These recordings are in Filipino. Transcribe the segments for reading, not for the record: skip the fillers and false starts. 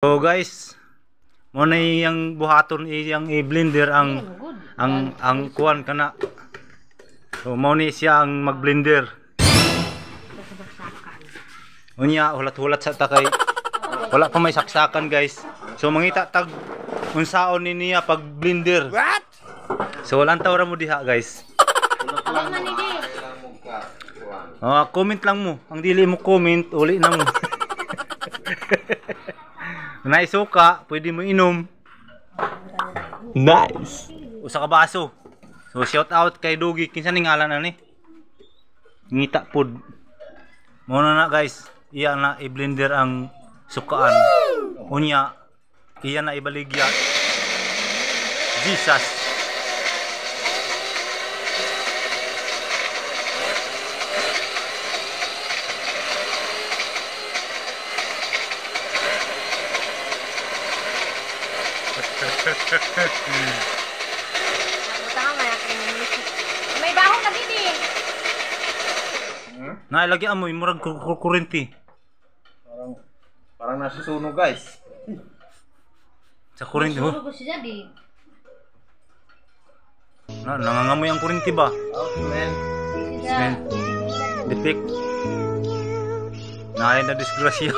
So guys, mo na yang buhaton iyang i-blender ang kuan kana. So mo ni siya ang mag-blender. Unya hulat-hulat sa takay. Wala pa may saksakan guys. So mangita tag unsaon ni niya pag blender. What? So walang tawra mo diha guys. Comment lang mo. Ang dili mo comment, uli na mo. Naisuka, pwede mo inom. Nice. Usa ka baso. So shout out kay Dugi, kinsa ning ngalan ani? Ngita pod. Mo na guys, iya na i-blender ang sukaan. Unya, iya na ibaligya. Jesus. May bahon lagi di. Nailagay amoy murag kurente. Parang nasusunog guys. Sa kurente ho. Sunog siya di. Nangangamoy ang kurente ba? Out man. Smen. Depik. Naay na disgrasya.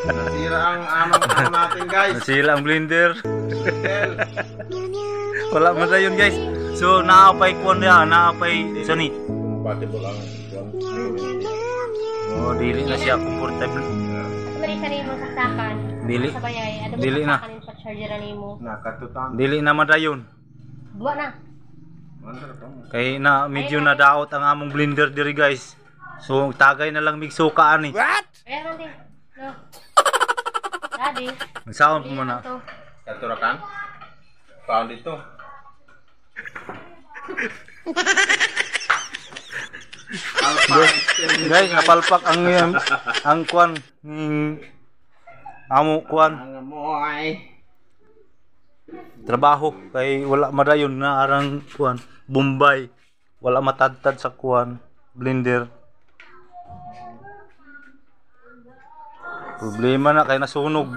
Nasira ang ano natin guys. Nasira ang blender. Wala man dayon guys. So naapay kuan ya, naapay sani. Compatible lang. Oh, dili na siya comfortable. Mari sa nimo saksakan. Dili. Sabayay, ano Dili na. kanin sa charger nimo. Nakatutan. Dili na madayon. Dua na. Kay na medyo na daot ang among blender diri guys. So tagay na lang migsuka ani. What? Ayan din. No. Daddy. Sound mo na. Katurakan? Pound ito. Guys, napalpak ang kuan amo kuan Ang amoy. trabaho kay wala madayon na arang kuan Bombay. Wala matadtad sa kuan blender. Problema na kay nasunog.